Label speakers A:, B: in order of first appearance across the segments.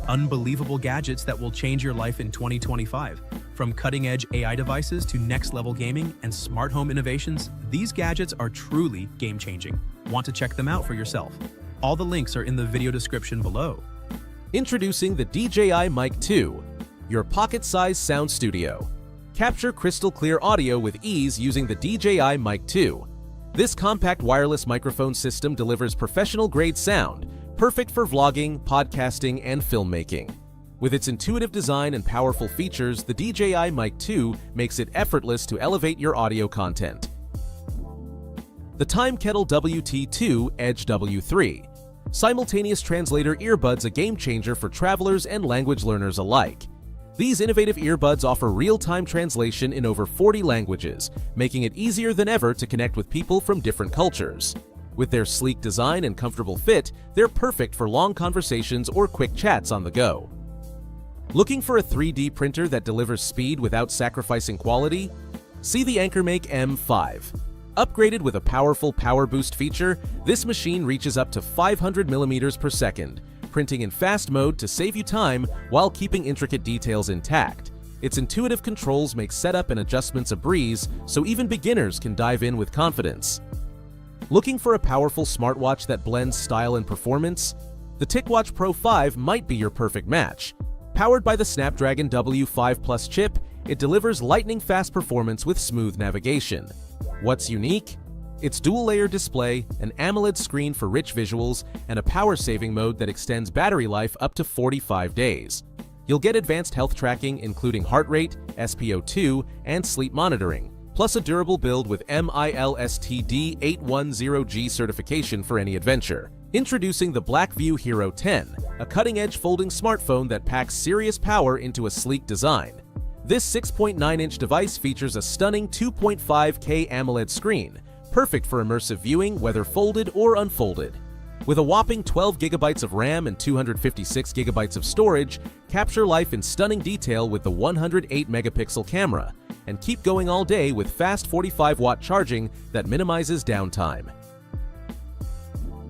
A: Unbelievable gadgets that will change your life in 2025. From cutting-edge AI devices to next-level gaming and smart home innovations, these gadgets are truly game-changing. Want to check them out for yourself? All the links are in the video description below.
B: Introducing the DJI Mic 2, your pocket-sized sound studio. Capture crystal-clear audio with ease using the DJI Mic 2. This compact wireless microphone system delivers professional-grade sound, perfect for vlogging, podcasting, and filmmaking. With its intuitive design and powerful features, the DJI Mic 2 makes it effortless to elevate your audio content. The Time Kettle WT2 Edge W3. Simultaneous translator earbuds, a game changer for travelers and language learners alike. These innovative earbuds offer real-time translation in over 40 languages, making it easier than ever to connect with people from different cultures. With their sleek design and comfortable fit, they're perfect for long conversations or quick chats on the go. Looking for a 3D printer that delivers speed without sacrificing quality? See the AnkerMake M5. Upgraded with a powerful Power Boost feature, this machine reaches up to 500 millimeters per second, printing in fast mode to save you time while keeping intricate details intact. Its intuitive controls make setup and adjustments a breeze, so even beginners can dive in with confidence. Looking for a powerful smartwatch that blends style and performance? The TicWatch Pro 5 might be your perfect match. Powered by the Snapdragon W5 Plus chip, it delivers lightning-fast performance with smooth navigation. What's unique? Its dual-layer display, an AMOLED screen for rich visuals, and a power-saving mode that extends battery life up to 45 days. You'll get advanced health tracking, including heart rate, SpO2, and sleep monitoring, plus a durable build with MILSTD 810G certification for any adventure. Introducing the Blackview Hero 10, a cutting-edge folding smartphone that packs serious power into a sleek design. This 6.9-inch device features a stunning 2.5K AMOLED screen, perfect for immersive viewing whether folded or unfolded. With a whopping 12 GB of RAM and 256 GB of storage, capture life in stunning detail with the 108-megapixel camera, and keep going all day with fast 45-watt charging that minimizes downtime.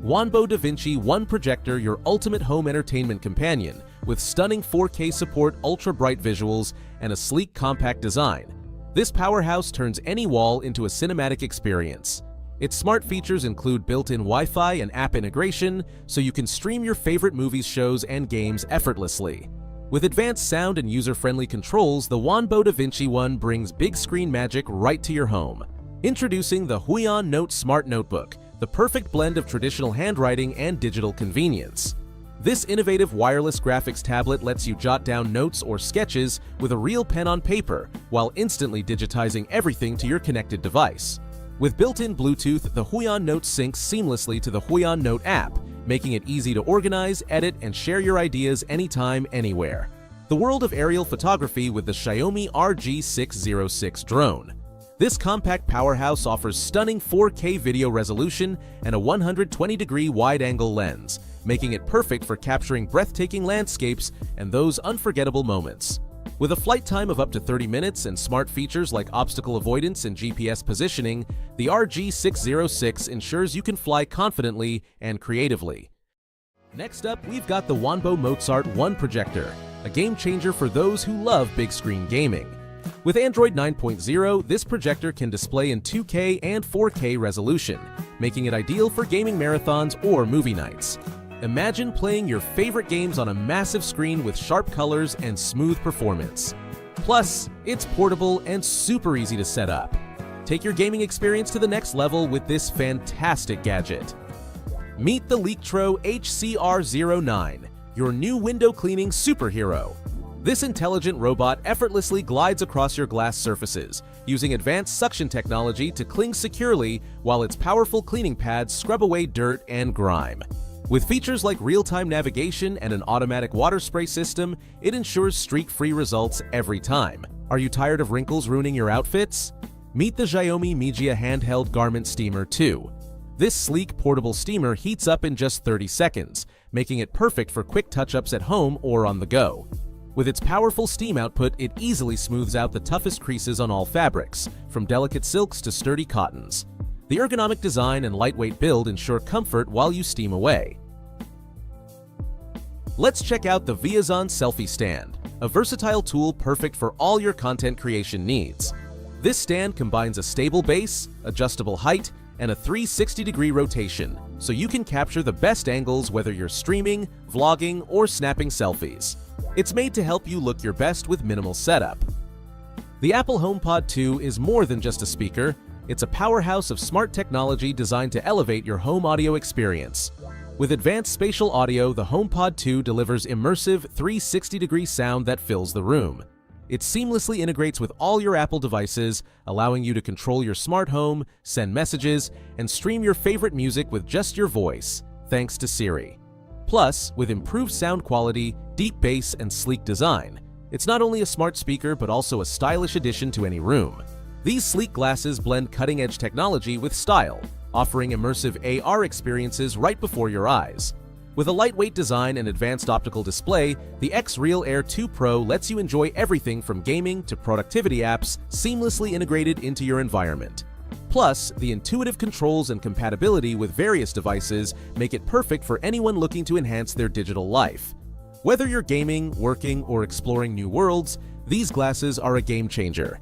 B: Wanbo DaVinci One Projector, your ultimate home entertainment companion, with stunning 4K support, ultra-bright visuals, and a sleek, compact design. This powerhouse turns any wall into a cinematic experience. Its smart features include built-in Wi-Fi and app integration, so you can stream your favorite movies, shows, and games effortlessly. With advanced sound and user-friendly controls, the Wanbo DaVinci One brings big screen magic right to your home. Introducing the Huion Note Smart Notebook, the perfect blend of traditional handwriting and digital convenience. This innovative wireless graphics tablet lets you jot down notes or sketches with a real pen on paper, while instantly digitizing everything to your connected device. With built-in Bluetooth, the Huion Note syncs seamlessly to the Huion Note app, making it easy to organize, edit, and share your ideas anytime, anywhere. The world of aerial photography with the Xiaomi RG606 drone. This compact powerhouse offers stunning 4K video resolution and a 120-degree wide-angle lens, making it perfect for capturing breathtaking landscapes and those unforgettable moments. With a flight time of up to 30 minutes and smart features like obstacle avoidance and GPS positioning, the RG606 ensures you can fly confidently and creatively. Next up, we've got the Wanbo Mozart One Projector, a game changer for those who love big screen gaming. With Android 9.0, this projector can display in 2K and 4K resolution, making it ideal for gaming marathons or movie nights. Imagine playing your favorite games on a massive screen with sharp colors and smooth performance. Plus, it's portable and super easy to set up. Take your gaming experience to the next level with this fantastic gadget. Meet the Lectro HCR09, your new window cleaning superhero. This intelligent robot effortlessly glides across your glass surfaces, using advanced suction technology to cling securely while its powerful cleaning pads scrub away dirt and grime. With features like real-time navigation and an automatic water spray system, it ensures streak-free results every time. Are you tired of wrinkles ruining your outfits? Meet the Xiaomi Mijia Handheld Garment Steamer 2. This sleek, portable steamer heats up in just 30 seconds, making it perfect for quick touch-ups at home or on the go. With its powerful steam output, it easily smooths out the toughest creases on all fabrics, from delicate silks to sturdy cottons. The ergonomic design and lightweight build ensure comfort while you steam away. Let's check out the Viazon Selfie Stand, a versatile tool perfect for all your content creation needs. This stand combines a stable base, adjustable height, and a 360-degree rotation, so you can capture the best angles whether you're streaming, vlogging, or snapping selfies. It's made to help you look your best with minimal setup. The Apple HomePod 2 is more than just a speaker. It's a powerhouse of smart technology designed to elevate your home audio experience. With advanced spatial audio, the HomePod 2 delivers immersive 360-degree sound that fills the room. It seamlessly integrates with all your Apple devices, allowing you to control your smart home, send messages, and stream your favorite music with just your voice, thanks to Siri. Plus, with improved sound quality, deep bass, and sleek design, it's not only a smart speaker but also a stylish addition to any room. These sleek glasses blend cutting-edge technology with style, offering immersive AR experiences right before your eyes. With a lightweight design and advanced optical display, the X-Real Air 2 Pro lets you enjoy everything from gaming to productivity apps seamlessly integrated into your environment. Plus, the intuitive controls and compatibility with various devices make it perfect for anyone looking to enhance their digital life. Whether you're gaming, working, or exploring new worlds, these glasses are a game changer.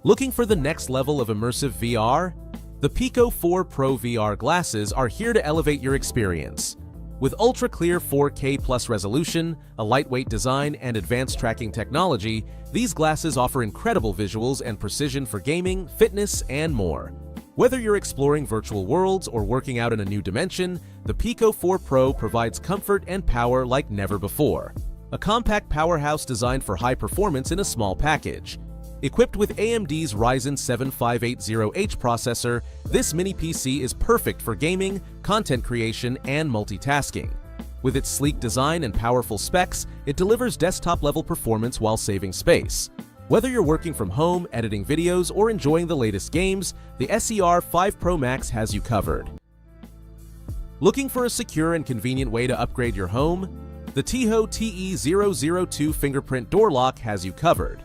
B: Looking for the next level of immersive VR? The Pico 4 Pro VR glasses are here to elevate your experience. With ultra-clear 4K plus resolution, a lightweight design, and advanced tracking technology, these glasses offer incredible visuals and precision for gaming, fitness, and more. Whether you're exploring virtual worlds or working out in a new dimension, the Pico 4 Pro provides comfort and power like never before. A compact powerhouse designed for high performance in a small package. Equipped with AMD's Ryzen 7 580H processor, this mini PC is perfect for gaming, content creation, and multitasking. With its sleek design and powerful specs, it delivers desktop-level performance while saving space. Whether you're working from home, editing videos, or enjoying the latest games, the SER 5 Pro Max has you covered. Looking for a secure and convenient way to upgrade your home? The Tiho TE002 fingerprint door lock has you covered.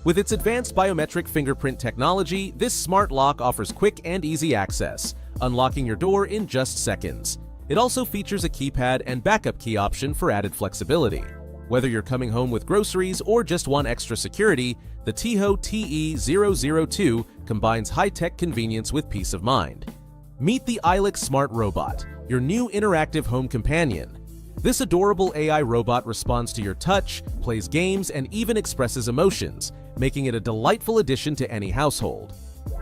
B: With its advanced biometric fingerprint technology, this smart lock offers quick and easy access, unlocking your door in just seconds. It also features a keypad and backup key option for added flexibility. Whether you're coming home with groceries or just want extra security, the Tiho TE002 combines high-tech convenience with peace of mind. Meet the Ilix Smart Robot, your new interactive home companion. This adorable AI robot responds to your touch, plays games, and even expresses emotions, making it a delightful addition to any household.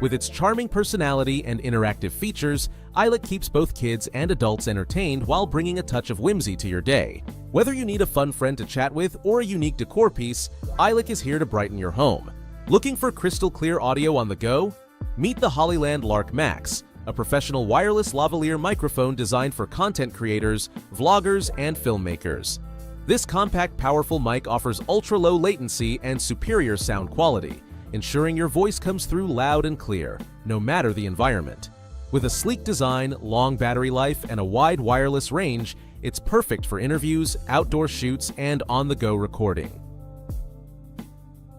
B: With its charming personality and interactive features, Ilix keeps both kids and adults entertained while bringing a touch of whimsy to your day. Whether you need a fun friend to chat with or a unique decor piece, Ilix is here to brighten your home. Looking for crystal clear audio on the go? Meet the Hollyland Lark Max, a professional wireless lavalier microphone designed for content creators, vloggers, and filmmakers. This compact, powerful mic offers ultra-low latency and superior sound quality, ensuring your voice comes through loud and clear, no matter the environment. With a sleek design, long battery life, and a wide wireless range, it's perfect for interviews, outdoor shoots, and on-the-go recording.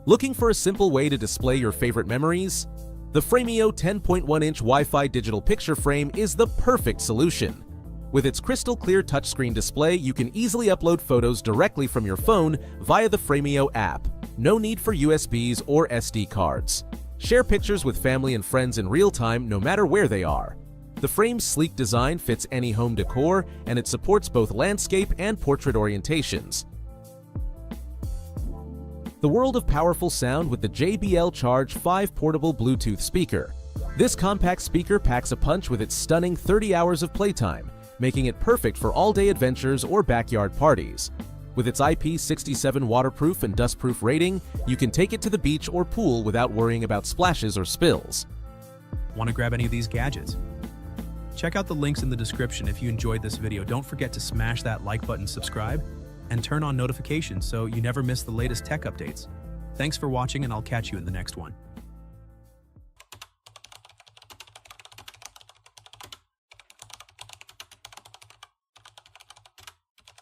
B: Looking for a simple way to display your favorite memories? The Framio 10.1-inch Wi-Fi digital picture frame is the perfect solution. With its crystal clear touchscreen display, you can easily upload photos directly from your phone via the Framio app. No need for USBs or SD cards. Share pictures with family and friends in real time no matter where they are. The frame's sleek design fits any home decor, and it supports both landscape and portrait orientations. The world of powerful sound with the JBL Charge 5 portable Bluetooth speaker. This compact speaker packs a punch with its stunning 30 hours of playtime, making it perfect for all-day adventures or backyard parties. With its IP67 waterproof and dustproof rating, you can take it to the beach or pool without worrying about splashes or spills.
A: Want to grab any of these gadgets? Check out the links in the description. If you enjoyed this video, don't forget to smash that like button, subscribe, and turn on notifications so you never miss the latest tech updates. Thanks for watching, and I'll catch you in the next one.